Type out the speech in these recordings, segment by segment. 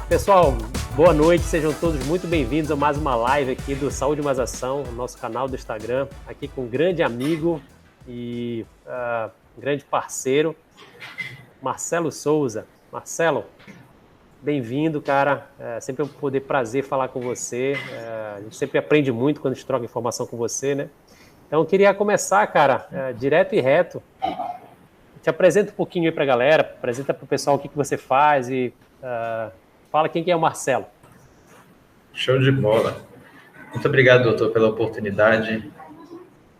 Pessoal, boa noite, sejam todos muito bem-vindos a mais uma live aqui do Saúde Mais Ação, nosso canal do Instagram, aqui com um grande amigo e grande parceiro, Marcelo Souza. Marcelo, bem-vindo, cara, sempre é um prazer falar com você, a gente sempre aprende muito quando a gente troca informação com você, né? Então eu queria começar, cara, direto e reto, te apresenta um pouquinho aí pra galera, apresenta pro pessoal o que você faz e... fala quem que é o Marcelo. Show de bola. Muito obrigado, doutor, pela oportunidade.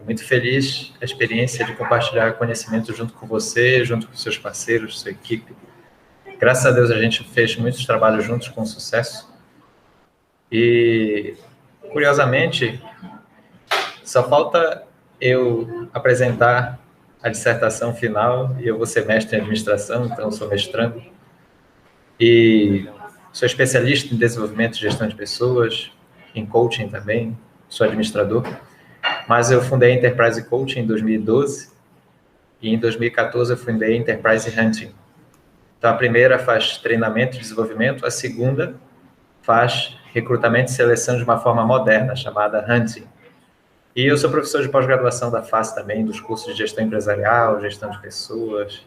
Muito feliz a experiência de compartilhar conhecimento junto com você, junto com seus parceiros, sua equipe. Graças a Deus a gente fez muitos trabalhos juntos com sucesso. E, curiosamente, só falta eu apresentar a dissertação final e eu vou ser mestre em administração, então eu sou mestrando. E sou especialista em desenvolvimento e gestão de pessoas, em coaching também, sou administrador. Mas eu fundei a Enterprise Coaching em 2012 e em 2014 eu fundei a Enterprise Hunting. Então a primeira faz treinamento e desenvolvimento, a segunda faz recrutamento e seleção de uma forma moderna, chamada Hunting. E eu sou professor de pós-graduação da FAS também, dos cursos de gestão empresarial, gestão de pessoas.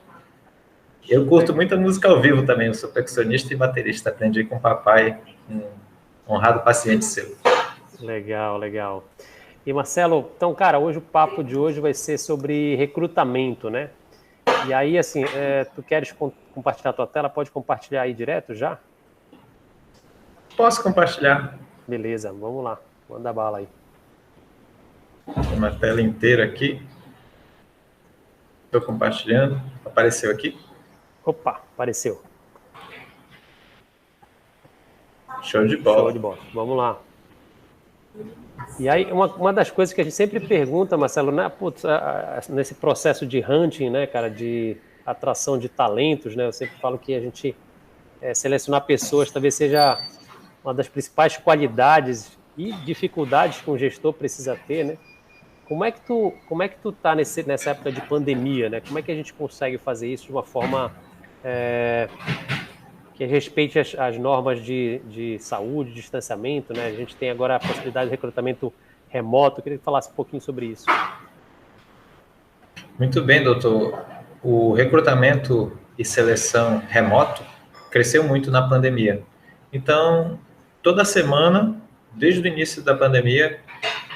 Eu curto muita música ao vivo também, eu sou percussionista e baterista, aprendi com o papai, um honrado paciente seu. Legal, legal. E Marcelo, então, cara, hoje o papo de hoje vai ser sobre recrutamento, né? E aí, assim, tu queres compartilhar a tua tela? Pode compartilhar aí direto já? Posso compartilhar. Beleza, vamos lá, manda bala aí. Tem uma tela inteira aqui. Estou compartilhando, apareceu aqui? Opa, apareceu. Show de bola. Show de bola. Vamos lá. E aí, uma das coisas que a gente sempre pergunta, Marcelo, né, putz, nesse processo de hunting, né, cara, de atração de talentos, né, eu sempre falo que a gente selecionar pessoas talvez seja uma das principais qualidades e dificuldades que um gestor precisa ter, né? Como é que tu tá nessa época de pandemia, né? Como é que a gente consegue fazer isso de uma forma que respeite as normas de saúde, de distanciamento, né? A gente tem agora a possibilidade de recrutamento remoto. Eu queria que falasse um pouquinho sobre isso. Muito bem, doutor. O recrutamento e seleção remoto cresceu muito na pandemia. Então, toda semana, desde o início da pandemia,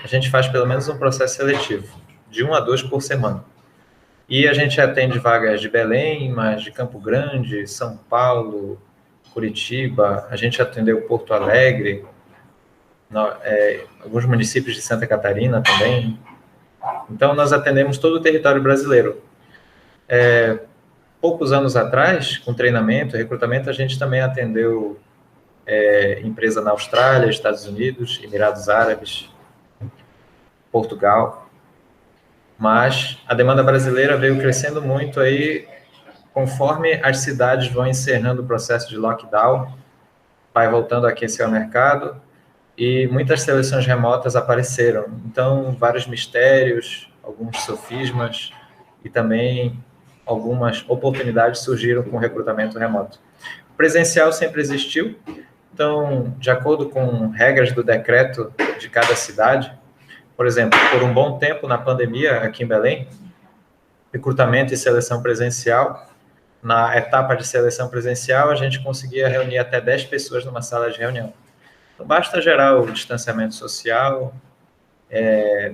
a gente faz pelo menos um processo seletivo, de 1 a 2 por semana. E a gente atende vagas de Belém, mas de Campo Grande, São Paulo, Curitiba, a gente atendeu Porto Alegre, alguns municípios de Santa Catarina também. Então, nós atendemos todo o território brasileiro. Poucos anos atrás, com treinamento, recrutamento, a gente também atendeu empresa na Austrália, Estados Unidos, Emirados Árabes, Portugal. Mas a demanda brasileira veio crescendo muito aí, conforme as cidades vão encerrando o processo de lockdown, vai voltando a aquecer o mercado, e muitas seleções remotas apareceram. Então, vários mistérios, alguns sofismas e também algumas oportunidades surgiram com o recrutamento remoto. O presencial sempre existiu, então, de acordo com regras do decreto de cada cidade, por exemplo, por um bom tempo na pandemia aqui em Belém, recrutamento e seleção presencial, na etapa de seleção presencial, a gente conseguia reunir até 10 pessoas numa sala de reunião. Então, basta gerar o distanciamento social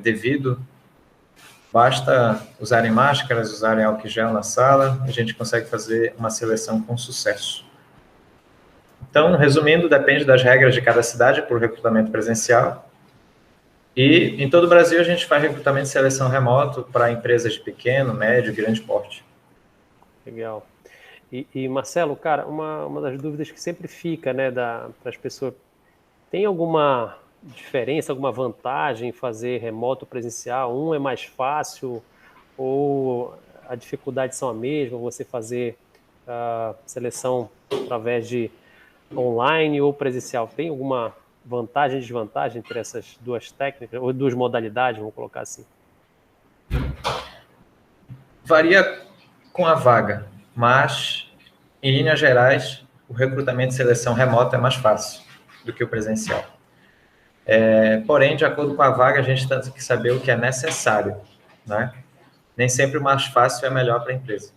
devido, basta usarem máscaras, usarem álcool em gel na sala, a gente consegue fazer uma seleção com sucesso. Então, resumindo, depende das regras de cada cidade por recrutamento presencial. E em todo o Brasil a gente faz recrutamento e seleção remoto para empresas de pequeno, médio e grande porte. Legal. E Marcelo, cara, uma das dúvidas que sempre fica, né, para as pessoas, tem alguma diferença, alguma vantagem em fazer remoto ou presencial? Um é mais fácil ou a dificuldade são a mesma? Você fazer seleção através de online ou presencial? Tem alguma vantagem e desvantagem entre essas duas técnicas, ou duas modalidades, vamos colocar assim? Varia com a vaga, mas, em linhas gerais, o recrutamento e seleção remota é mais fácil do que o presencial. Porém, de acordo com a vaga, a gente tem que saber o que é necessário, né? Nem sempre o mais fácil é melhor para a empresa.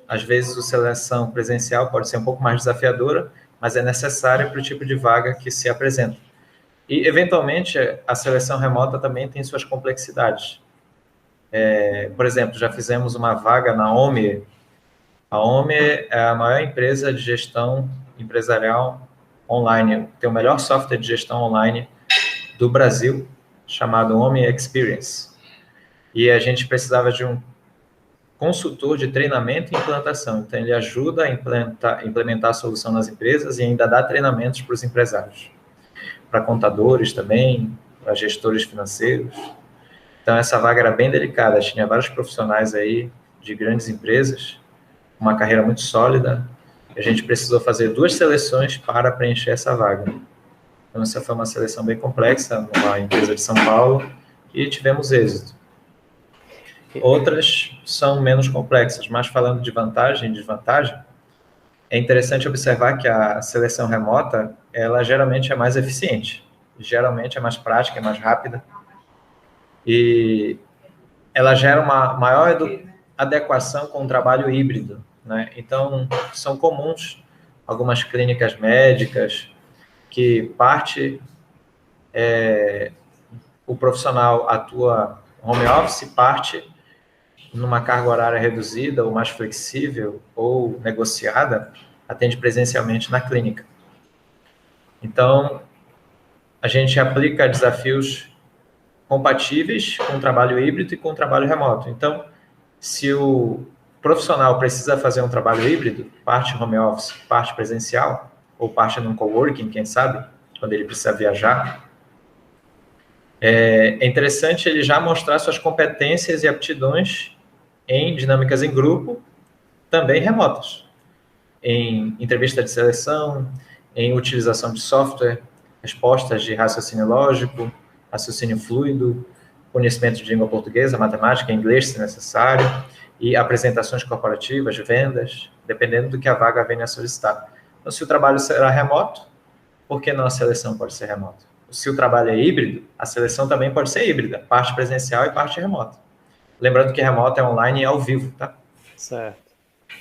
Às vezes, a seleção presencial pode ser um pouco mais desafiadora, mas é necessária para o tipo de vaga que se apresenta. E, eventualmente, a seleção remota também tem suas complexidades. Por exemplo, já fizemos uma vaga na OME. A OME é a maior empresa de gestão empresarial online, tem o melhor software de gestão online do Brasil, chamado OME Experience. E a gente precisava de um consultor de treinamento e implantação. Então, ele ajuda a implementar a solução nas empresas e ainda dá treinamentos para os empresários. Para contadores também, para gestores financeiros. Então, essa vaga era bem delicada. Tinha vários profissionais aí de grandes empresas, uma carreira muito sólida. A gente precisou fazer 2 seleções para preencher essa vaga. Então, essa foi uma seleção bem complexa, numa empresa de São Paulo, e tivemos êxito. Outras são menos complexas, mas falando de vantagem e desvantagem, é interessante observar que a seleção remota, ela geralmente é mais eficiente, geralmente é mais prática, é mais rápida, e ela gera uma maior adequação com o trabalho híbrido, né? Então, são comuns algumas clínicas médicas que o profissional atua home office, parte numa carga horária reduzida ou mais flexível ou negociada, atende presencialmente na clínica. Então, a gente aplica desafios compatíveis com o trabalho híbrido e com o trabalho remoto. Então, se o profissional precisa fazer um trabalho híbrido, parte home office, parte presencial, ou parte num coworking, quem sabe, quando ele precisa viajar, é interessante ele já mostrar suas competências e aptidões em dinâmicas em grupo, também remotas, em entrevista de seleção, em utilização de software, respostas de raciocínio lógico, raciocínio fluido, conhecimento de língua portuguesa, matemática, inglês, se necessário, e apresentações corporativas, vendas, dependendo do que a vaga venha a solicitar. Então, se o trabalho será remoto, por que não a seleção pode ser remota? Se o trabalho é híbrido, a seleção também pode ser híbrida, parte presencial e parte remota. Lembrando que remoto é online e ao vivo, tá? Certo.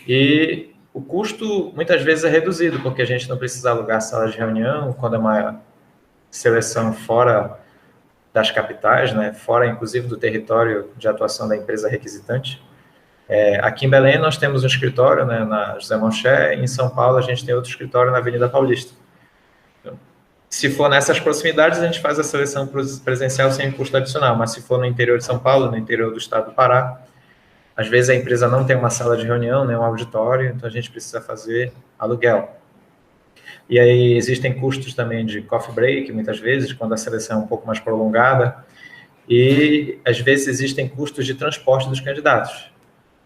E o custo, muitas vezes, é reduzido, porque a gente não precisa alugar sala de reunião, quando é uma seleção fora das capitais, né, fora inclusive do território de atuação da empresa requisitante. Aqui em Belém nós temos um escritório, né, na José Monché, e em São Paulo a gente tem outro escritório na Avenida Paulista. Então, se for nessas proximidades, a gente faz a seleção presencial sem custo adicional, mas se for no interior de São Paulo, no interior do estado do Pará, às vezes a empresa não tem uma sala de reunião, nem um auditório, então a gente precisa fazer aluguel. E aí existem custos também de coffee break, muitas vezes, quando a seleção é um pouco mais prolongada, e às vezes existem custos de transporte dos candidatos.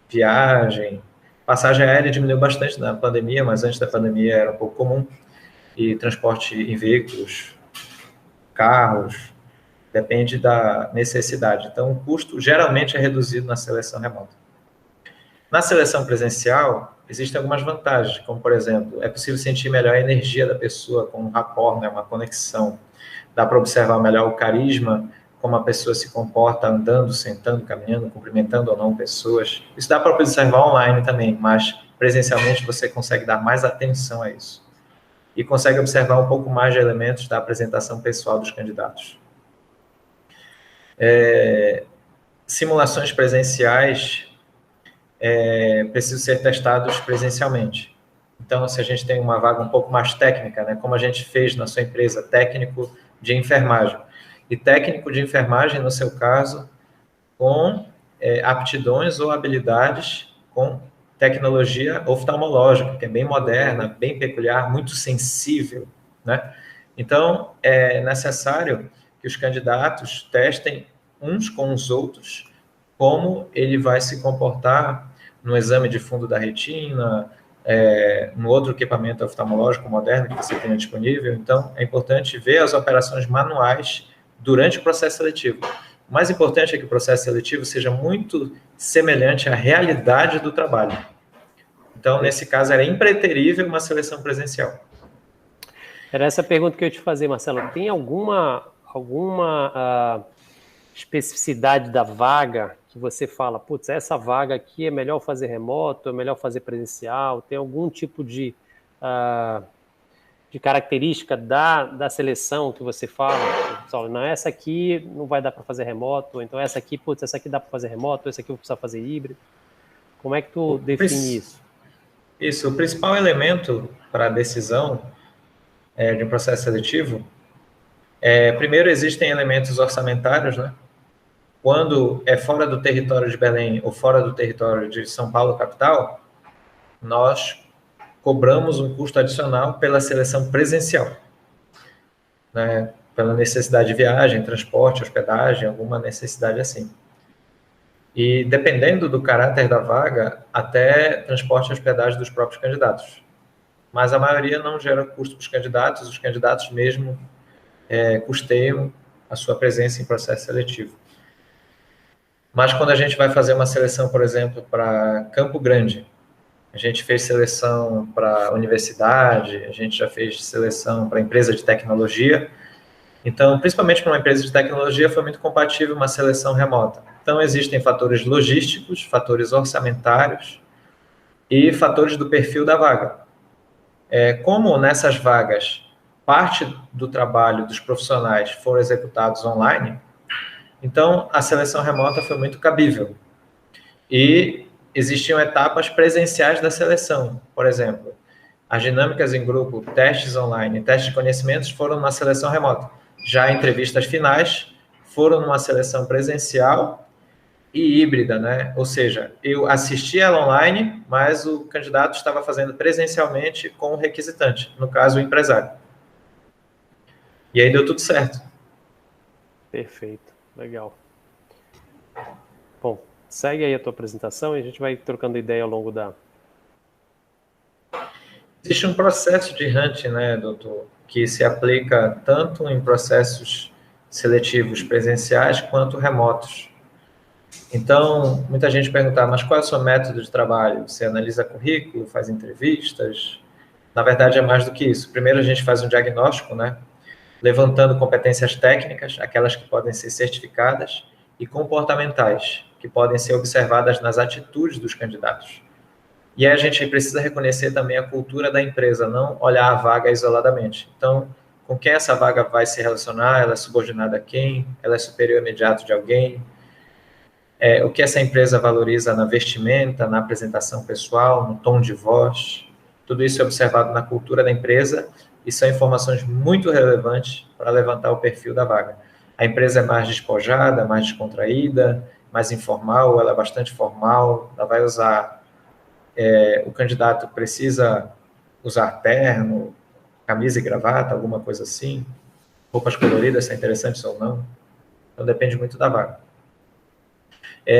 Viagem, passagem aérea diminuiu bastante na pandemia, mas antes da pandemia era um pouco comum, e transporte em veículos, carros, depende da necessidade. Então, o custo geralmente é reduzido na seleção remota. Na seleção presencial, existem algumas vantagens, como, por exemplo, é possível sentir melhor a energia da pessoa com um rapport, né, uma conexão. Dá para observar melhor o carisma, como a pessoa se comporta andando, sentando, caminhando, cumprimentando ou não pessoas. Isso dá para observar online também, mas presencialmente você consegue dar mais atenção a isso. E consegue observar um pouco mais de elementos da apresentação pessoal dos candidatos. Simulações presenciais precisam ser testados presencialmente. Então, se a gente tem uma vaga um pouco mais técnica, né, como a gente fez na sua empresa, técnico de enfermagem. E técnico de enfermagem, no seu caso, com aptidões ou habilidades com tecnologia oftalmológica, que é bem moderna, bem peculiar, muito sensível, né? Então, é necessário que os candidatos testem uns com os outros como ele vai se comportar no exame de fundo da retina, no outro equipamento oftalmológico moderno que você tenha disponível. Então, é importante ver as operações manuais durante o processo seletivo. O mais importante é que o processo seletivo seja muito semelhante à realidade do trabalho. Então, nesse caso, era impreterível uma seleção presencial. Era essa pergunta que eu ia te fazer, Marcelo. Tem alguma especificidade da vaga que você fala, putz, essa vaga aqui é melhor fazer remoto, é melhor fazer presencial? Tem algum tipo de característica da seleção que você fala? Não, essa aqui não vai dar para fazer remoto, então essa aqui, putz, essa aqui dá para fazer remoto, essa aqui eu vou precisar fazer híbrido. Como é que tu define isso? Isso, o principal elemento para a decisão de um processo seletivo primeiro, existem elementos orçamentários, né? Quando é fora do território de Belém ou fora do território de São Paulo, capital, nós cobramos um custo adicional pela seleção presencial, né? Pela necessidade de viagem, transporte, hospedagem, alguma necessidade assim. E dependendo do caráter da vaga, até transporte e hospedagem dos próprios candidatos. Mas a maioria não gera custo para os candidatos mesmo custeiam a sua presença em processo seletivo. Mas quando a gente vai fazer uma seleção, por exemplo, para Campo Grande, a gente fez seleção para universidade, a gente já fez seleção para empresa de tecnologia. Então, principalmente para uma empresa de tecnologia, foi muito compatível uma seleção remota. Então, existem fatores logísticos, fatores orçamentários e fatores do perfil da vaga. Como nessas vagas, parte do trabalho dos profissionais foram executados online, então a seleção remota foi muito cabível. E existiam etapas presenciais da seleção. Por exemplo, as dinâmicas em grupo, testes online, testes de conhecimentos foram na seleção remota. Já entrevistas finais foram numa seleção presencial e híbrida, né? Ou seja, eu assisti ela online, mas o candidato estava fazendo presencialmente com o requisitante, no caso, o empresário. E aí deu tudo certo. Perfeito, legal. Bom, segue aí a tua apresentação e a gente vai trocando ideia ao longo da... Existe um processo de hunting, né, doutor, que se aplica tanto em processos seletivos presenciais quanto remotos. Então, muita gente pergunta, mas qual é o seu método de trabalho? Você analisa currículo, faz entrevistas? Na verdade, é mais do que isso. Primeiro, a gente faz um diagnóstico, né, levantando competências técnicas, aquelas que podem ser certificadas, e comportamentais, que podem ser observadas nas atitudes dos candidatos. E aí a gente precisa reconhecer também a cultura da empresa, não olhar a vaga isoladamente. Então, com quem essa vaga vai se relacionar, ela é subordinada a quem, ela é superior imediato de alguém, o que essa empresa valoriza na vestimenta, na apresentação pessoal, no tom de voz. Tudo isso é observado na cultura da empresa e são informações muito relevantes para levantar o perfil da vaga. A empresa é mais despojada, mais descontraída, mais informal, ou ela é bastante formal, ela vai usar... o candidato precisa usar terno, camisa e gravata, alguma coisa assim, roupas coloridas, se é interessante ou não. Então, depende muito da vaga.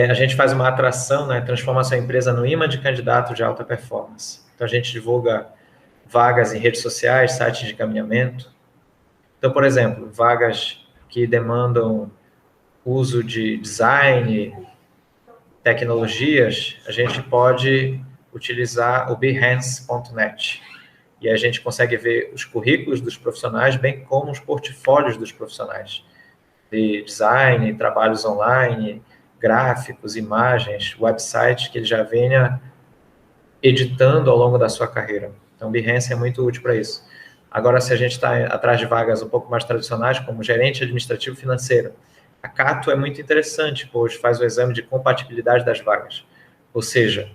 A gente faz uma atração, né, transforma a sua empresa no imã de candidato de alta performance. Então, a gente divulga vagas em redes sociais, sites de encaminhamento. Então, por exemplo, vagas que demandam uso de design, tecnologias, a gente pode utilizar o behance.net. E a gente consegue ver os currículos dos profissionais, bem como os portfólios dos profissionais, de design, trabalhos online, gráficos, imagens, websites que ele já venha editando ao longo da sua carreira. Então, o Behance é muito útil para isso. Agora, se a gente está atrás de vagas um pouco mais tradicionais, como gerente administrativo financeiro, a Cato é muito interessante, pois faz o exame de compatibilidade das vagas. Ou seja,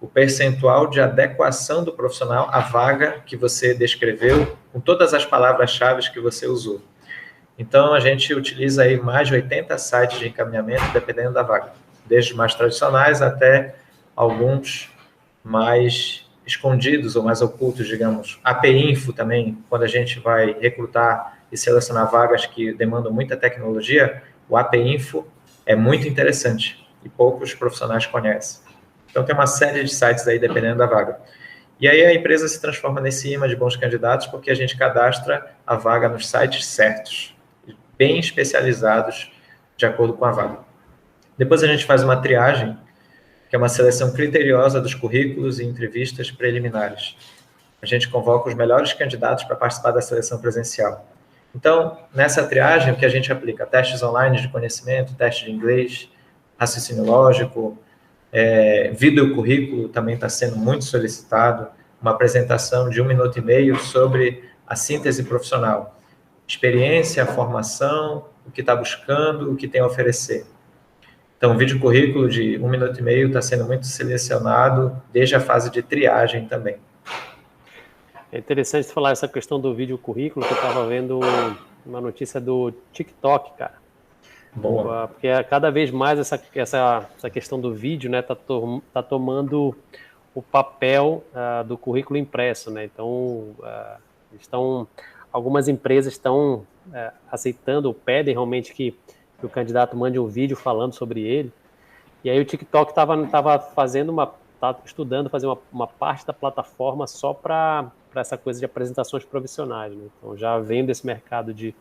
o percentual de adequação do profissional à vaga que você descreveu, com todas as palavras-chave que você usou. Então, a gente utiliza aí mais de 80 sites de encaminhamento, dependendo da vaga, desde os mais tradicionais até alguns mais escondidos ou mais ocultos, digamos. API Info também, quando a gente vai recrutar e selecionar vagas que demandam muita tecnologia, o API Info é muito interessante e poucos profissionais conhecem. Então, tem uma série de sites aí, dependendo da vaga. E aí a empresa se transforma nesse imã de bons candidatos porque a gente cadastra a vaga nos sites certos, bem especializados de acordo com a vaga. Depois a gente faz uma triagem, que é uma seleção criteriosa dos currículos e entrevistas preliminares. A gente convoca os melhores candidatos para participar da seleção presencial. Então, nessa triagem, o que a gente aplica? Testes online de conhecimento, teste de inglês, raciocínio lógico, videocurrículo também está sendo muito solicitado, uma apresentação de 1 minuto e meio sobre a síntese profissional. Experiência, formação, o que está buscando, o que tem a oferecer. Então, o vídeo currículo de 1 minuto e meio está sendo muito selecionado desde a fase de triagem também. É interessante falar essa questão do vídeo currículo, que eu estava vendo uma notícia do TikTok, cara. Boa. Porque cada vez mais essa questão do vídeo, né, tá tomando o papel do currículo impresso, né? Então, algumas empresas estão aceitando, pedem realmente que o candidato mande um vídeo falando sobre ele. E aí o TikTok estava estudando fazer uma parte da plataforma só para essa coisa de apresentações profissionais, né? Então, já vendo esse mercado de,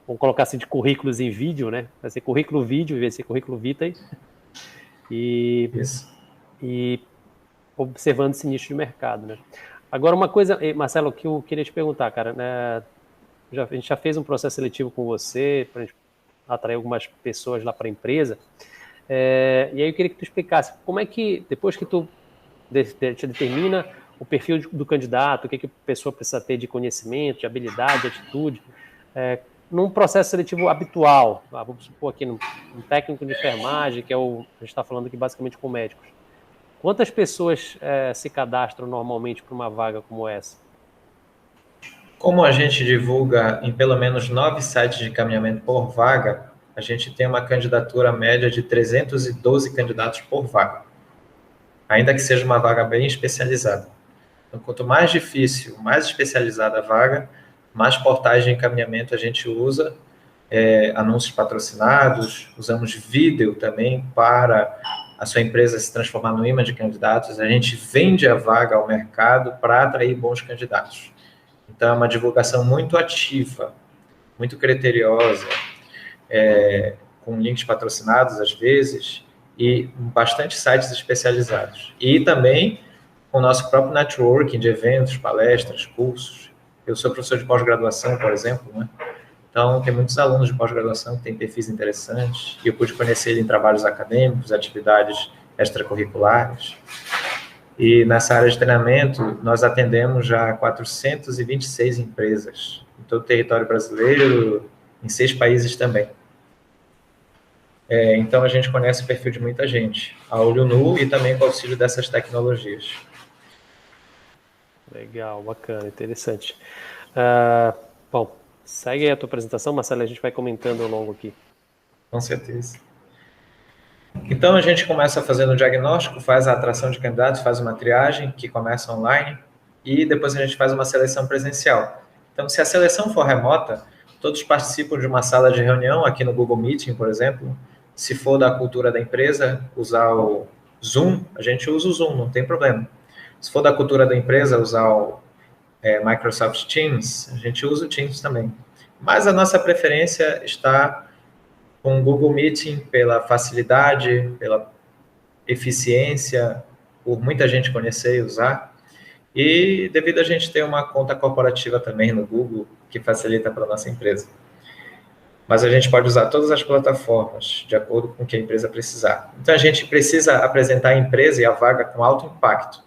vamos colocar assim, de currículos em vídeo, né? Vai ser currículo vídeo, vai ser currículo vitae. E observando esse nicho de mercado, né? Agora, uma coisa, Marcelo, que eu queria te perguntar, cara, né? A gente já fez um processo seletivo com você, para a gente atrair algumas pessoas lá para a empresa. E aí eu queria que tu explicasse como é que, depois que tu te determina o perfil do candidato, o que a pessoa precisa ter de conhecimento, de habilidade, de atitude, num processo seletivo habitual, vamos supor aqui um técnico de enfermagem, que a gente está falando aqui basicamente com médicos. Quantas pessoas se cadastram normalmente para uma vaga como essa? Como a gente divulga em pelo menos 9 sites de encaminhamento por vaga, a gente tem uma candidatura média de 312 candidatos por vaga, ainda que seja uma vaga bem especializada. Então, quanto mais difícil, mais especializada a vaga, mais portais de encaminhamento a gente usa, anúncios patrocinados, usamos vídeo também para a sua empresa se transformar no imã de candidatos, a gente vende a vaga ao mercado para atrair bons candidatos. Então, é uma divulgação muito ativa, muito criteriosa, com links patrocinados às vezes, e bastante sites especializados. E também com o nosso próprio networking de eventos, palestras, cursos. Eu sou professor de pós-graduação, por exemplo, né? Então, tem muitos alunos de pós-graduação que têm perfis interessantes, e eu pude conhecer ele em trabalhos acadêmicos, atividades extracurriculares. E nessa área de treinamento, nós atendemos já 426 empresas em todo o território brasileiro, em 6 países também. Então, a gente conhece o perfil de muita gente, a olho nu e também com o auxílio dessas tecnologias. Legal, bacana, interessante. Bom, segue aí a tua apresentação, Marcelo, a gente vai comentando ao longo aqui. Com certeza. Então, a gente começa fazendo o diagnóstico, faz a atração de candidatos, faz uma triagem, que começa online, e depois a gente faz uma seleção presencial. Então, se a seleção for remota, todos participam de uma sala de reunião, aqui no Google Meeting, por exemplo. Se for da cultura da empresa, usar o Zoom, a gente usa o Zoom, não tem problema. Se for da cultura da empresa, usar o Microsoft Teams, a gente usa o Teams também. Mas a nossa preferência está com o Google Meeting pela facilidade, pela eficiência, por muita gente conhecer e usar, e devido a gente ter uma conta corporativa também no Google, que facilita para a nossa empresa. Mas a gente pode usar todas as plataformas, de acordo com o que a empresa precisar. Então, a gente precisa apresentar a empresa e a vaga com alto impacto.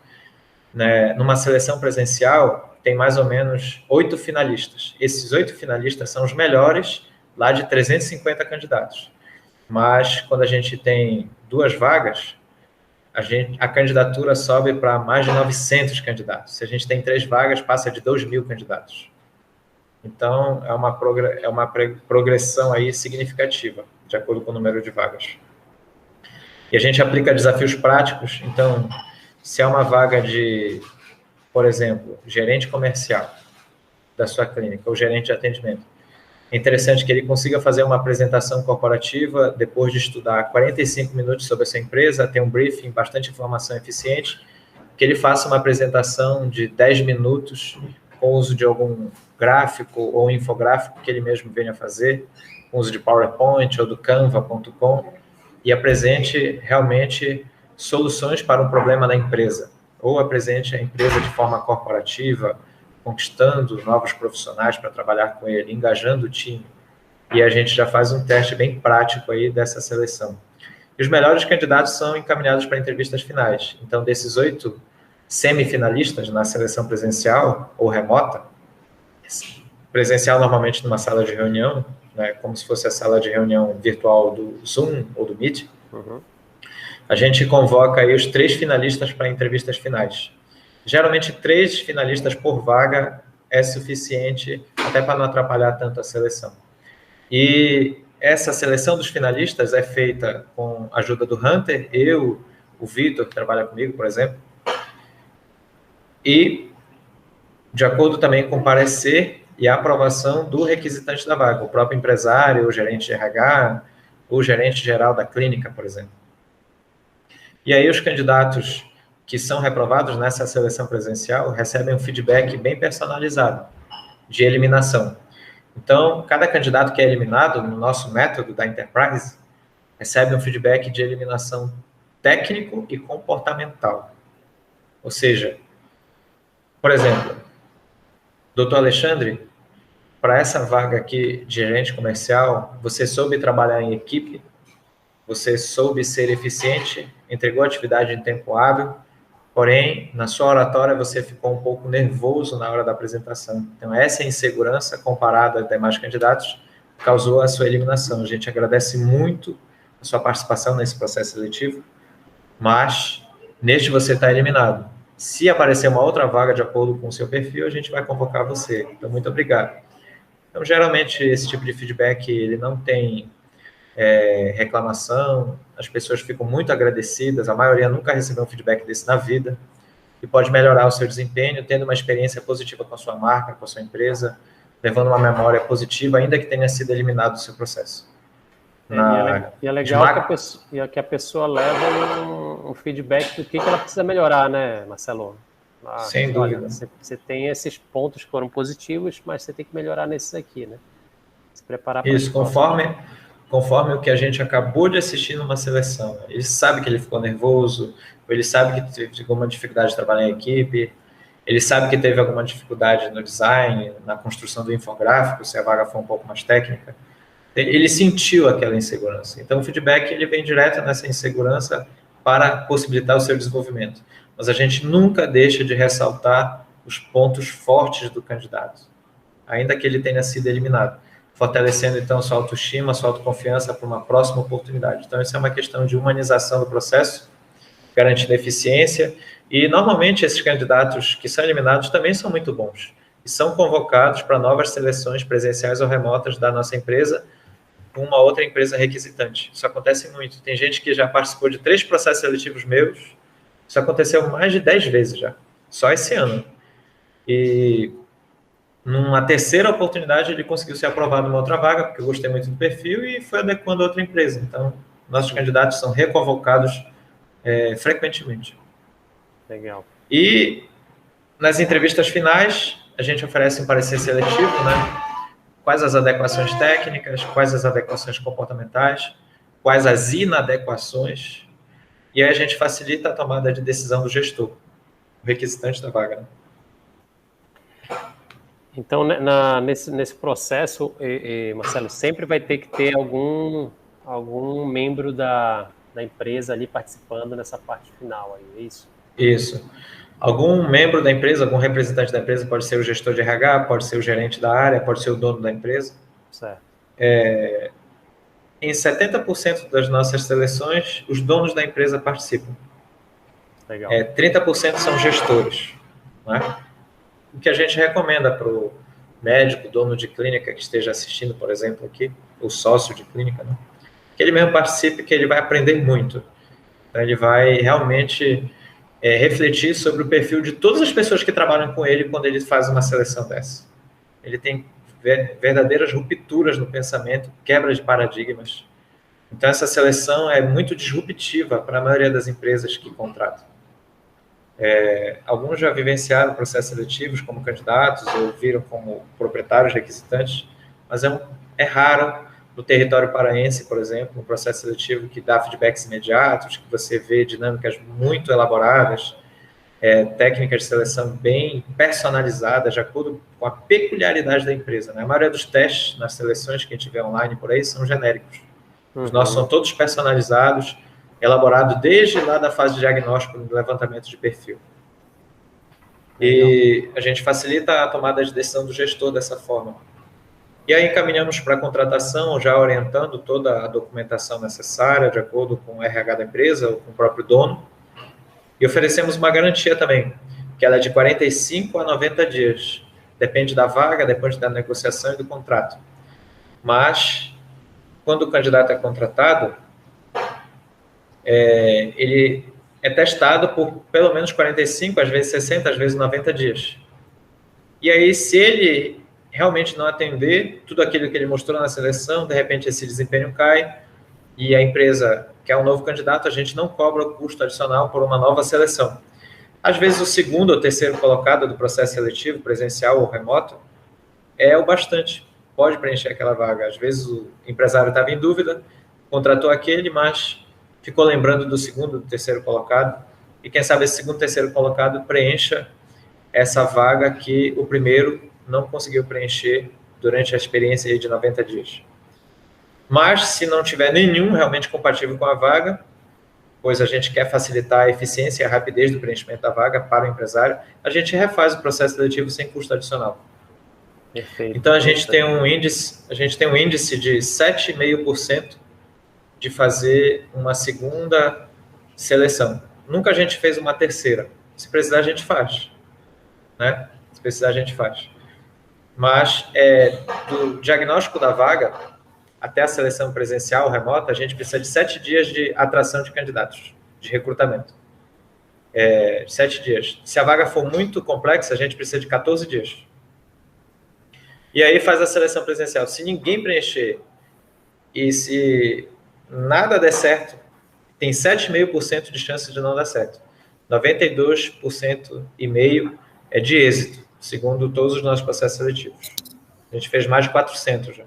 Né? Numa seleção presencial, tem mais ou menos 8 finalistas. Esses 8 finalistas são os melhores lá de 350 candidatos. Mas, quando a gente tem 2 vagas, a candidatura sobe para mais de 900 candidatos. Se a gente tem 3 vagas, passa de 2.000 candidatos. Então, é uma progressão aí significativa, de acordo com o número de vagas. E a gente aplica desafios práticos. Então, se é uma vaga de, por exemplo, gerente comercial da sua clínica, ou gerente de atendimento, é interessante que ele consiga fazer uma apresentação corporativa depois de estudar 45 minutos sobre a sua empresa, ter um briefing, bastante informação eficiente, que ele faça uma apresentação de 10 minutos com o uso de algum gráfico ou infográfico que ele mesmo venha fazer, com uso de PowerPoint ou do Canva.com, e apresente realmente soluções para um problema da empresa, ou apresente a empresa de forma corporativa, conquistando novos profissionais para trabalhar com ele, engajando o time, e a gente já faz um teste bem prático aí dessa seleção. E os melhores candidatos são encaminhados para entrevistas finais. Então, desses 8 semifinalistas na seleção presencial ou remota, presencial normalmente numa sala de reunião, né, como se fosse a sala de reunião virtual do Zoom ou do Meet, a gente convoca aí os 3 finalistas para entrevistas finais. Geralmente 3 finalistas por vaga é suficiente até para não atrapalhar tanto a seleção. E essa seleção dos finalistas é feita com a ajuda do Hunter, eu, o Vitor, que trabalha comigo, por exemplo, e de acordo também com o parecer e a aprovação do requisitante da vaga, o próprio empresário, o gerente de RH, o gerente geral da clínica, por exemplo. E aí os candidatos que são reprovados nessa seleção presencial recebem um feedback bem personalizado de eliminação. Então, cada candidato que é eliminado no nosso método da Enterprise recebe um feedback de eliminação técnico e comportamental. Ou seja, por exemplo, doutor Alexandre, para essa vaga aqui de gerente comercial, você soube trabalhar em equipe, você soube ser eficiente, entregou a atividade em tempo hábil, porém, na sua oratória, você ficou um pouco nervoso na hora da apresentação. Então, essa insegurança, comparada aos demais candidatos, causou a sua eliminação. A gente agradece muito a sua participação nesse processo seletivo, mas neste você está eliminado. Se aparecer uma outra vaga de acordo com o seu perfil, a gente vai convocar você. Então, muito obrigado. Então, geralmente, esse tipo de feedback, ele não tem reclamação, as pessoas ficam muito agradecidas, a maioria nunca recebeu um feedback desse na vida, e pode melhorar o seu desempenho, tendo uma experiência positiva com a sua marca, com a sua empresa, levando uma memória positiva, ainda que tenha sido eliminado do seu processo. E é legal que a pessoa leva um feedback do que ela precisa melhorar, né, Marcelo? Sem dúvida. Você tem esses pontos que foram positivos, mas você tem que melhorar nesses aqui, né? Se preparar para isso, conforme o que a gente acabou de assistir numa seleção. Ele sabe que ele ficou nervoso, ele sabe que teve alguma dificuldade de trabalhar em equipe, ele sabe que teve alguma dificuldade no design, na construção do infográfico, se a vaga for um pouco mais técnica. Ele sentiu aquela insegurança. Então, o feedback ele vem direto nessa insegurança para possibilitar o seu desenvolvimento. Mas a gente nunca deixa de ressaltar os pontos fortes do candidato. ainda que ele tenha sido eliminado, fortalecendo, então, sua autoestima, sua autoconfiança para uma próxima oportunidade. Então, isso é uma questão de humanização do processo, garantindo eficiência, e, normalmente, esses candidatos que são eliminados também são muito bons, e são convocados para novas seleções presenciais ou remotas da nossa empresa, com uma outra empresa requisitante. Isso acontece muito. Tem gente que já participou de 3 processos seletivos meus, isso aconteceu mais de 10 vezes já, só esse ano. E numa terceira oportunidade ele conseguiu ser aprovado numa outra vaga, porque eu gostei muito do perfil e foi adequando a outra empresa. Então, nossos candidatos são reconvocados frequentemente. Legal. E nas entrevistas finais, a gente oferece um parecer seletivo, né? Quais as adequações técnicas, quais as adequações comportamentais, quais as inadequações, e aí a gente facilita a tomada de decisão do gestor, o requisitante da vaga. Né? Então, nesse processo, Marcelo, sempre vai ter que ter algum membro da empresa ali participando nessa parte final aí, é isso? Isso. Algum membro da empresa, algum representante da empresa, pode ser o gestor de RH, pode ser o gerente da área, pode ser o dono da empresa. Certo. Em 70% das nossas seleções, os donos da empresa participam. Legal. 30% são gestores. Né? O que a gente recomenda para o médico, dono de clínica que esteja assistindo, por exemplo, aqui, o sócio de clínica, né? Que ele mesmo participe, que ele vai aprender muito. Então, ele vai realmente refletir sobre o perfil de todas as pessoas que trabalham com ele quando ele faz uma seleção dessa. Ele tem verdadeiras rupturas no pensamento, quebra de paradigmas. Então, essa seleção é muito disruptiva para a maioria das empresas que contratam. Alguns já vivenciaram processos seletivos como candidatos ou viram como proprietários requisitantes, mas é raro no território paraense, por exemplo, no processo seletivo que dá feedbacks imediatos, que você vê dinâmicas muito elaboradas, técnicas de seleção bem personalizadas, de acordo com a peculiaridade da empresa. Né? A maioria dos testes nas seleções que a gente vê online por aí são genéricos. Os nossos são todos personalizados, elaborados desde lá da fase de diagnóstico e levantamento de perfil. E a gente facilita a tomada de decisão do gestor dessa forma. E aí encaminhamos para a contratação, já orientando toda a documentação necessária, de acordo com o RH da empresa ou com o próprio dono. E oferecemos uma garantia também, que ela é de 45 a 90 dias. Depende da vaga, depende da negociação e do contrato. Mas, quando o candidato é contratado, ele é testado por pelo menos 45, às vezes 60, às vezes 90 dias. E aí, se ele realmente não atender tudo aquilo que ele mostrou na seleção, de repente esse desempenho cai e a empresa quer um novo candidato, a gente não cobra o custo adicional por uma nova seleção. Às vezes o segundo ou terceiro colocado do processo seletivo, presencial ou remoto, é o bastante, pode preencher aquela vaga. Às vezes o empresário estava em dúvida, contratou aquele, mas ficou lembrando do segundo, do terceiro colocado, e quem sabe esse segundo, terceiro colocado preencha essa vaga que o primeiro não conseguiu preencher durante a experiência de 90 dias. Mas, se não tiver nenhum realmente compatível com a vaga, pois a gente quer facilitar a eficiência e a rapidez do preenchimento da vaga para o empresário, a gente refaz o processo seletivo sem custo adicional. Perfeito. Então, a gente tem um índice de 7,5% de fazer uma segunda seleção. Nunca a gente fez uma terceira. Se precisar, a gente faz. Né? Se precisar, a gente faz. Mas, do diagnóstico da vaga até a seleção presencial, remota, a gente precisa de 7 dias de atração de candidatos, de recrutamento. 7 dias. Se a vaga for muito complexa, a gente precisa de 14 dias. E aí faz a seleção presencial. Se ninguém preencher e se nada der certo, tem 7,5% de chance de não dar certo. 92,5% é de êxito, segundo todos os nossos processos seletivos. A gente fez mais de 400 já.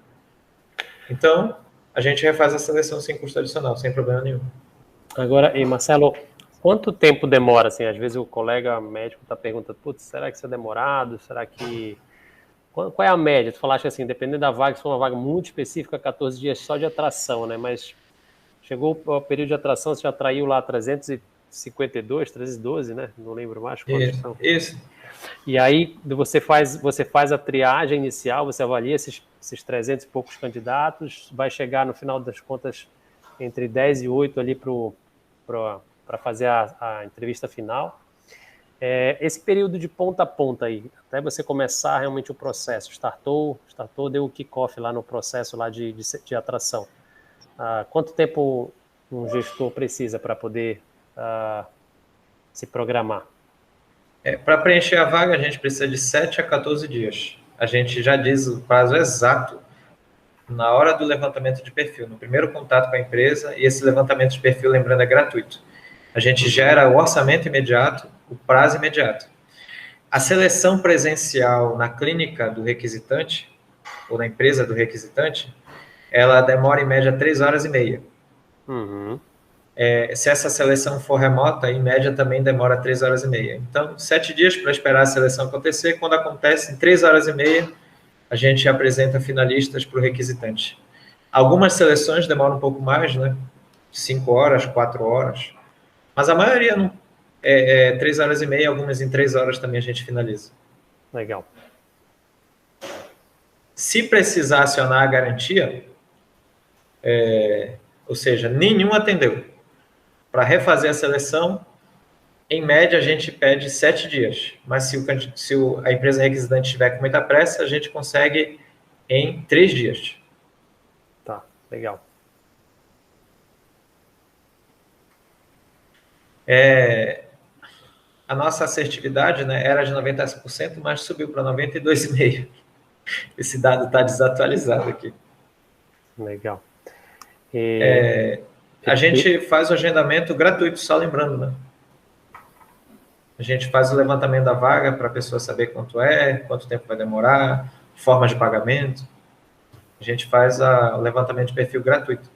Então, a gente refaz a seleção sem custo adicional, sem problema nenhum. Agora, Marcelo, quanto tempo demora? Assim, às vezes o colega médico está perguntando, putz, será que isso é demorado? Será que... Qual é a média? Tu falaste assim, dependendo da vaga, se for uma vaga muito específica, 14 dias só de atração, né? Mas chegou o período de atração, você já atraiu lá 352, 312, né? Não lembro mais quantos são. Isso. E aí você faz a triagem inicial, você avalia esses 300 e poucos candidatos, vai chegar no final das contas entre 10 e 8 ali para fazer a entrevista final. Esse período de ponta a ponta aí, até você começar realmente o processo, startou, deu o kickoff lá no processo lá de atração. Quanto tempo um gestor precisa para poder se programar? Para preencher a vaga, a gente precisa de 7 a 14 dias. A gente já diz o prazo exato na hora do levantamento de perfil, no primeiro contato com a empresa, e esse levantamento de perfil, lembrando, é gratuito. A gente gera o orçamento imediato, o prazo imediato. A seleção presencial na clínica do requisitante, ou na empresa do requisitante, ela demora em média 3 horas e meia. Uhum. Se essa seleção for remota, em média também demora 3 horas e meia. Então, 7 dias para esperar a seleção acontecer. Quando acontece, em 3 horas e meia, a gente apresenta finalistas para o requisitante. Algumas seleções demoram um pouco mais, né? 5 horas, 4 horas. Mas a maioria não, 3 horas e meia, algumas em 3 horas também a gente finaliza. Legal. Se precisar acionar a garantia, ou seja, nenhum atendeu. Para refazer a seleção, em média a gente pede 7 dias. Mas se a empresa requisitante estiver com muita pressa, a gente consegue em 3 dias. Tá, legal. A nossa assertividade, né, era de 90%, mas subiu para 92,5%. Esse dado está desatualizado aqui. Legal. A gente faz o agendamento gratuito, só lembrando, né? A gente faz o levantamento da vaga para a pessoa saber quanto tempo vai demorar, forma de pagamento. A gente faz o levantamento de perfil gratuito.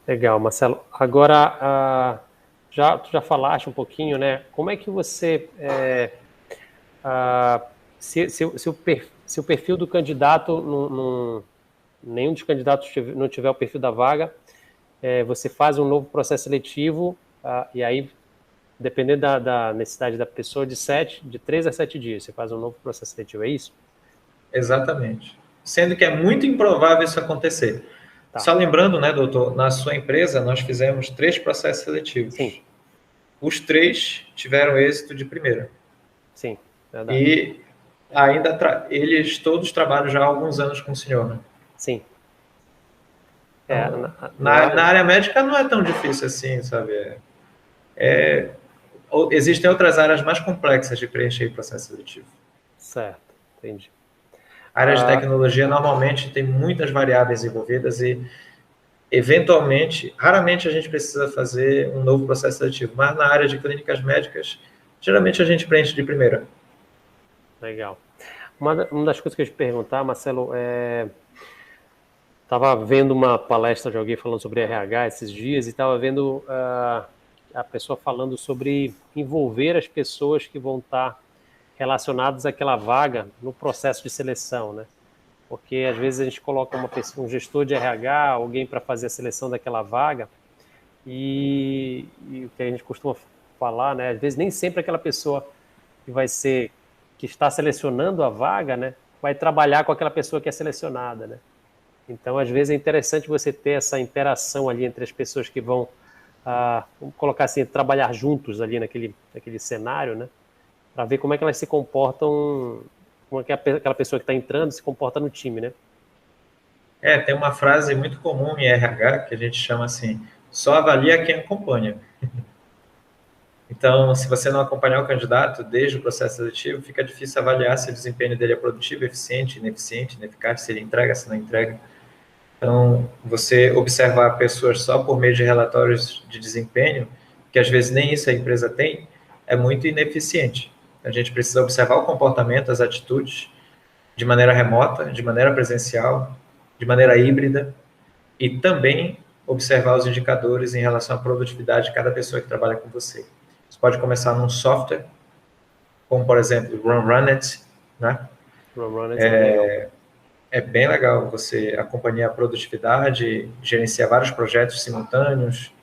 Legal, Marcelo. Agora, tu já falaste um pouquinho, né? Como é que você... se o perfil do candidato, nenhum dos candidatos não tiver o perfil da vaga, você faz um novo processo seletivo, e aí, dependendo da necessidade da pessoa, de 3 a 7 dias, você faz um novo processo seletivo, é isso? Exatamente. Sendo que é muito improvável isso acontecer. Tá. Só lembrando, né, doutor, na sua empresa nós fizemos 3 processos seletivos. Sim. Os 3 tiveram êxito de primeira. Sim, verdade. E ainda eles todos trabalham já há alguns anos com o senhor, né? Sim. Então, na área médica não é tão difícil assim, sabe? Existem outras áreas mais complexas de preencher o processo seletivo. Certo, entendi. A área de tecnologia normalmente tem muitas variáveis envolvidas e, eventualmente, raramente a gente precisa fazer um novo processo seletivo, mas na área de clínicas médicas, geralmente a gente preenche de primeira. Legal. Uma das coisas que eu ia te perguntar, Marcelo, estava vendo uma palestra de alguém falando sobre RH esses dias e estava vendo a pessoa falando sobre envolver as pessoas que vão estar relacionadas àquela vaga no processo de seleção, né? Porque às vezes a gente coloca um gestor de RH, alguém para fazer a seleção daquela vaga e o que a gente costuma falar, né? Às vezes nem sempre aquela pessoa que está selecionando a vaga, né, vai trabalhar com aquela pessoa que é selecionada, né? Então, às vezes é interessante você ter essa interação ali entre as pessoas que vão, vamos colocar assim, trabalhar juntos ali naquele cenário, né? Para ver como é que elas se comportam, como é que aquela pessoa que está entrando se comporta no time, né? Tem uma frase muito comum em RH que a gente chama assim, só avalia quem acompanha. Então, se você não acompanhar o candidato desde o processo seletivo, fica difícil avaliar se o desempenho dele é produtivo, eficiente, ineficiente, ineficaz, se ele entrega, se não entrega. Então, você observar pessoas só por meio de relatórios de desempenho, que às vezes nem isso a empresa tem, é muito ineficiente. A gente precisa observar o comportamento, as atitudes, de maneira remota, de maneira presencial, de maneira híbrida, e também observar os indicadores em relação à produtividade de cada pessoa que trabalha com você. Você pode começar num software, como, por exemplo, Runit, né? Runit é bem legal você acompanhar a produtividade, gerenciar vários projetos simultâneos,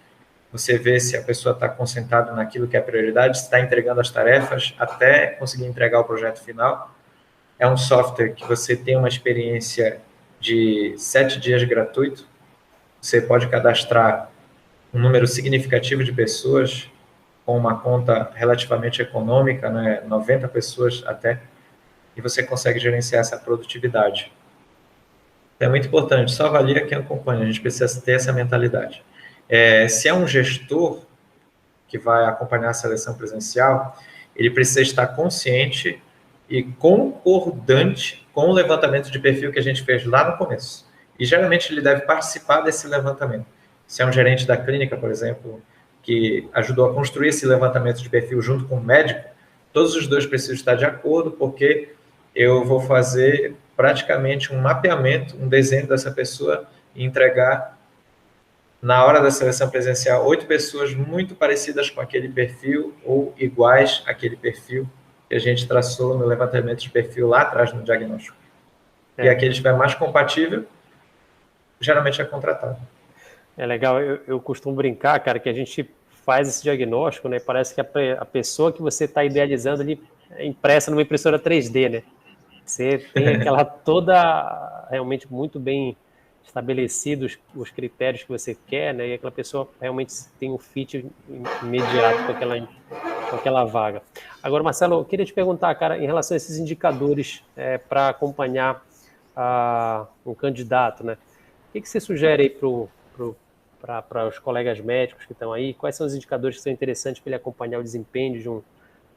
você vê se a pessoa está concentrada naquilo que é prioridade, se está entregando as tarefas até conseguir entregar o projeto final. É um software que você tem uma experiência de 7 dias gratuito. Você pode cadastrar um número significativo de pessoas com uma conta relativamente econômica, né? 90 pessoas até, e você consegue gerenciar essa produtividade. É muito importante, só avalia quem acompanha, a gente precisa ter essa mentalidade. Se é um gestor que vai acompanhar a seleção presencial, ele precisa estar consciente e concordante com o levantamento de perfil que a gente fez lá no começo. E geralmente ele deve participar desse levantamento. Se é um gerente da clínica, por exemplo, que ajudou a construir esse levantamento de perfil junto com o médico, todos os dois precisam estar de acordo, porque eu vou fazer praticamente um mapeamento, um desenho dessa pessoa e entregar na hora da seleção presencial 8 pessoas muito parecidas com aquele perfil ou iguais àquele perfil que a gente traçou no levantamento de perfil lá atrás no diagnóstico. E aquele que estiver mais compatível, geralmente é contratado. É legal, eu costumo brincar, cara, que a gente faz esse diagnóstico, né? Parece que a pessoa que você está idealizando ali é impressa numa impressora 3D, né? Você tem aquela toda realmente muito bem estabelecidos os critérios que você quer, né? E aquela pessoa realmente tem um fit imediato com aquela vaga. Agora, Marcelo, eu queria te perguntar, cara, em relação a esses indicadores para acompanhar um candidato, né? O que você sugere aí para os colegas médicos que estão aí? Quais são os indicadores que são interessantes para ele acompanhar o desempenho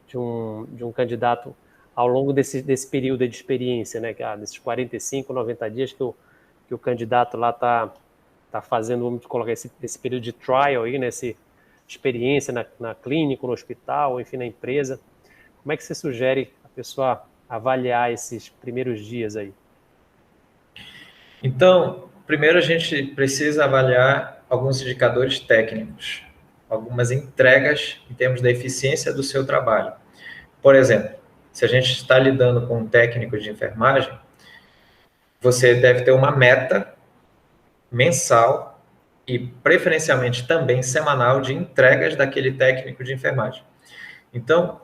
de um candidato ao longo desse período de experiência, né? Desses 45, 90 dias que o candidato lá está fazendo, vamos colocar esse período de trial aí, né? Essa experiência na clínica, no hospital, enfim, na empresa. Como é que você sugere a pessoa avaliar esses primeiros dias aí? Então, primeiro a gente precisa avaliar alguns indicadores técnicos, algumas entregas em termos da eficiência do seu trabalho. Por exemplo, se a gente está lidando com um técnico de enfermagem, você deve ter uma meta mensal e preferencialmente também semanal de entregas daquele técnico de enfermagem. Então,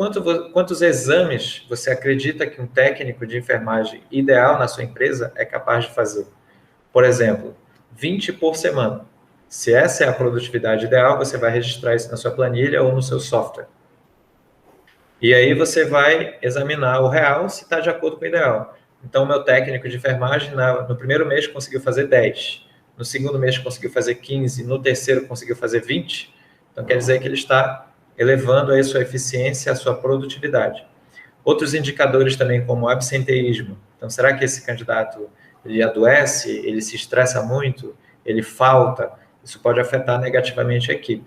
quantos exames você acredita que um técnico de enfermagem ideal na sua empresa é capaz de fazer? Por exemplo, 20 por semana. Se essa é a produtividade ideal, você vai registrar isso na sua planilha ou no seu software. E aí você vai examinar o real se está de acordo com o ideal. Então, o meu técnico de enfermagem, no primeiro mês, conseguiu fazer 10. No segundo mês, conseguiu fazer 15. No terceiro, conseguiu fazer 20. Então, quer dizer que ele está elevando aí a sua eficiência, a sua produtividade. Outros indicadores também, como o absenteísmo. Então, será que esse candidato ele adoece, ele se estressa muito, ele falta? Isso pode afetar negativamente a equipe.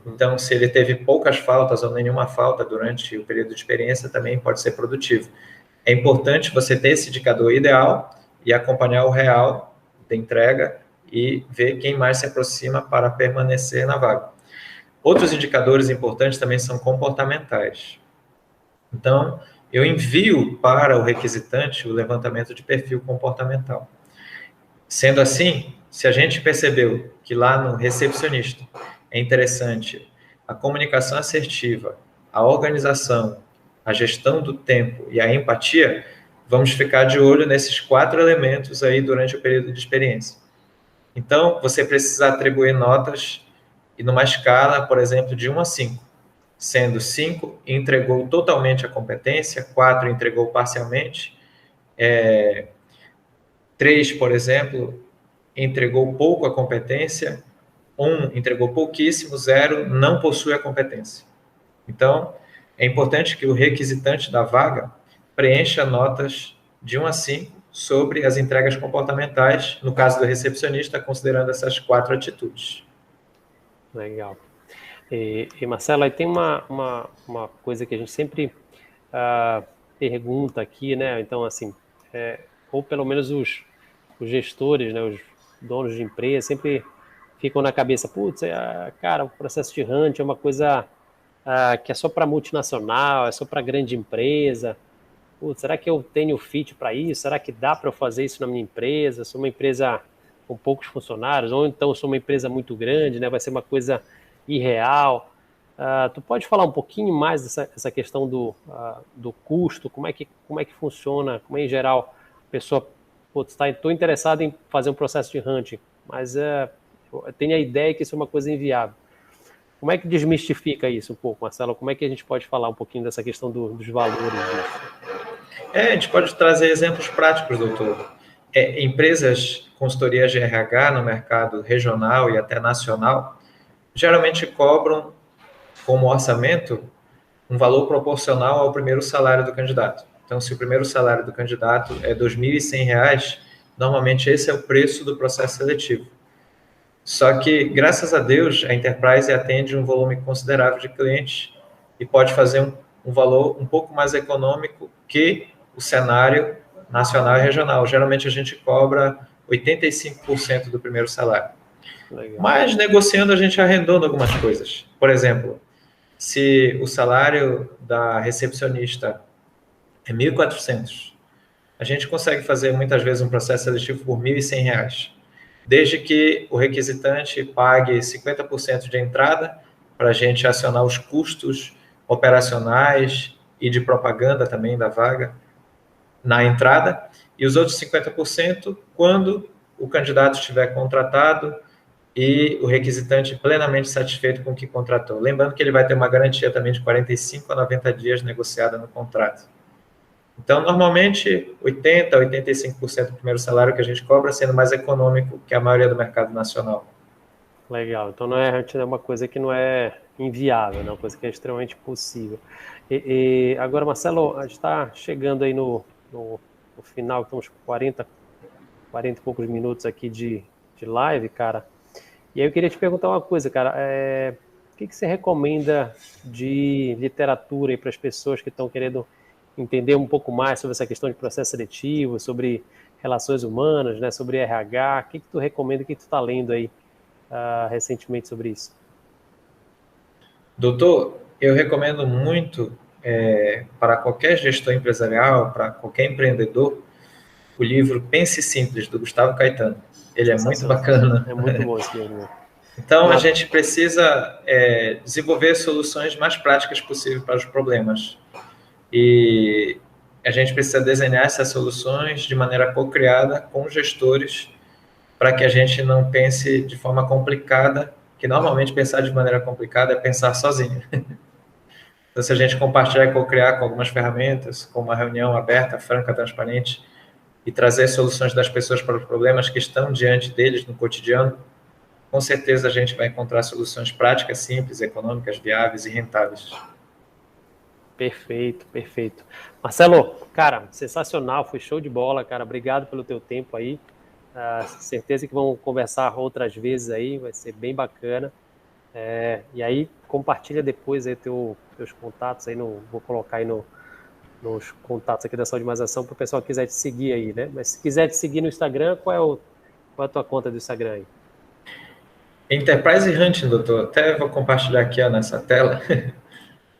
Então, se ele teve poucas faltas ou nenhuma falta durante o período de experiência, também pode ser produtivo. É importante você ter esse indicador ideal e acompanhar o real da entrega e ver quem mais se aproxima para permanecer na vaga. Outros indicadores importantes também são comportamentais. Então, eu envio para o requisitante o levantamento de perfil comportamental. Sendo assim, se a gente percebeu que lá no recepcionista é interessante a comunicação assertiva, a organização, a gestão do tempo e a empatia, vamos ficar de olho nesses 4 elementos aí durante o período de experiência. Então, você precisa atribuir notas e numa escala, por exemplo, de 1 a 5, sendo 5 entregou totalmente a competência, 4 entregou parcialmente, 3, por exemplo, entregou pouco a competência, 1 entregou pouquíssimo, 0 não possui a competência. Então, é importante que o requisitante da vaga preencha notas de 1 a 5 sobre as entregas comportamentais, no caso do recepcionista, considerando essas 4 atitudes. Legal. E Marcelo, aí tem uma coisa que a gente sempre pergunta aqui, né? Então, assim, ou pelo menos os gestores, né, os donos de empresa, sempre ficam na cabeça, putz, cara, o processo de hunt é uma coisa que é só para multinacional, é só para grande empresa. Putz, será que eu tenho fit para isso? Será que dá para eu fazer isso na minha empresa? Sou uma empresa com poucos funcionários, ou então sou uma empresa muito grande, né? Vai ser uma coisa irreal. Tu pode falar um pouquinho mais dessa questão do custo, como é que funciona, como é em geral a pessoa, estou interessado em fazer um processo de hunting, mas eu tenho a ideia que isso é uma coisa inviável. Como é que desmistifica isso um pouco, Marcelo? Como é que a gente pode falar um pouquinho dessa questão dos valores disso? A gente pode trazer exemplos práticos, doutor. Empresas, consultorias de RH no mercado regional e até nacional, geralmente cobram como orçamento um valor proporcional ao primeiro salário do candidato. Então, se o primeiro salário do candidato é R$ 2.100, normalmente esse é o preço do processo seletivo. Só que, graças a Deus, a Enterprise atende um volume considerável de clientes e pode fazer um valor um pouco mais econômico que o cenário nacional e regional. Geralmente a gente cobra 85% do primeiro salário. Legal. Mas negociando a gente arredonda algumas coisas. Por exemplo, se o salário da recepcionista é 1.400, a gente consegue fazer muitas vezes um processo seletivo por R$ 1.100, desde que o requisitante pague 50% de entrada para a gente acionar os custos operacionais e de propaganda também da vaga na entrada, e os outros 50% quando o candidato estiver contratado e o requisitante plenamente satisfeito com o que contratou. Lembrando que ele vai ter uma garantia também de 45 a 90 dias negociada no contrato. Então, normalmente, 80% a 85% do primeiro salário que a gente cobra, sendo mais econômico que a maioria do mercado nacional. Legal. Então, não é uma coisa que não é inviável, é uma coisa que é extremamente possível. Agora, Marcelo, a gente está chegando aí no final, estamos 40 e poucos minutos aqui de live, cara. E aí eu queria te perguntar uma coisa, cara. O que você recomenda de literatura para as pessoas que estão querendo entender um pouco mais sobre essa questão de processo seletivo, sobre relações humanas, né, sobre RH? O que tu recomenda, o que tu está lendo aí recentemente sobre isso? Doutor, eu recomendo muito para qualquer gestor empresarial, para qualquer empreendedor, o livro Pense Simples, do Gustavo Caetano. Ele é muito bacana. É muito bom esse livro. Então, a gente precisa desenvolver soluções mais práticas possíveis para os problemas. E a gente precisa desenhar essas soluções de maneira co-criada com os gestores, para que a gente não pense de forma complicada, que normalmente pensar de maneira complicada é pensar sozinho. Então, se a gente compartilhar e co-criar com algumas ferramentas, com uma reunião aberta, franca, transparente, e trazer soluções das pessoas para os problemas que estão diante deles no cotidiano, com certeza a gente vai encontrar soluções práticas, simples, econômicas, viáveis e rentáveis. Perfeito, perfeito. Marcelo, cara, sensacional, foi show de bola, cara. Obrigado pelo teu tempo aí. Certeza que vamos conversar outras vezes aí, vai ser bem bacana. E aí, compartilha depois aí teus contatos aí, vou colocar aí nos contatos aqui da Saúde Mais Ação para o pessoal que quiser te seguir aí, né? Mas se quiser te seguir no Instagram, qual é a tua conta do Instagram aí? Enterprise Hunting, doutor. Até vou compartilhar aqui nessa tela.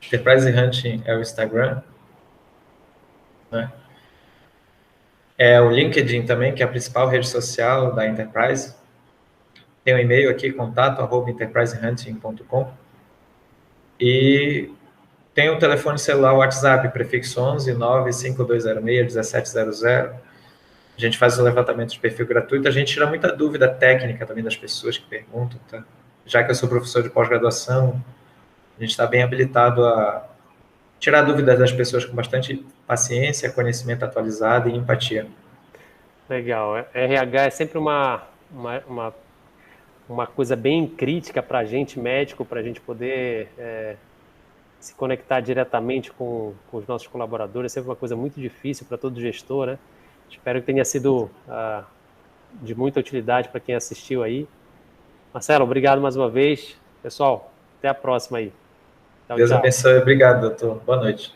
Enterprise Hunting é o Instagram, né? O LinkedIn também, que é a principal rede social da Enterprise. Tem um e-mail aqui, contato@enterprisehunting.com. E tem o telefone celular, o WhatsApp, prefixo 11 95206 1700. A gente faz o levantamento de perfil gratuito. A gente tira muita dúvida técnica também das pessoas que perguntam, tá? Já que eu sou professor de pós-graduação, a gente está bem habilitado a tirar dúvidas das pessoas com bastante paciência, conhecimento atualizado e empatia. Legal. RH é sempre uma coisa bem crítica para a gente, médico, para a gente poder se conectar diretamente com os nossos colaboradores. É sempre uma coisa muito difícil para todo gestor, né? Espero que tenha sido de muita utilidade para quem assistiu aí. Marcelo, obrigado mais uma vez. Pessoal, até a próxima aí. Tchau, Deus abençoe. Obrigado, doutor. Boa noite.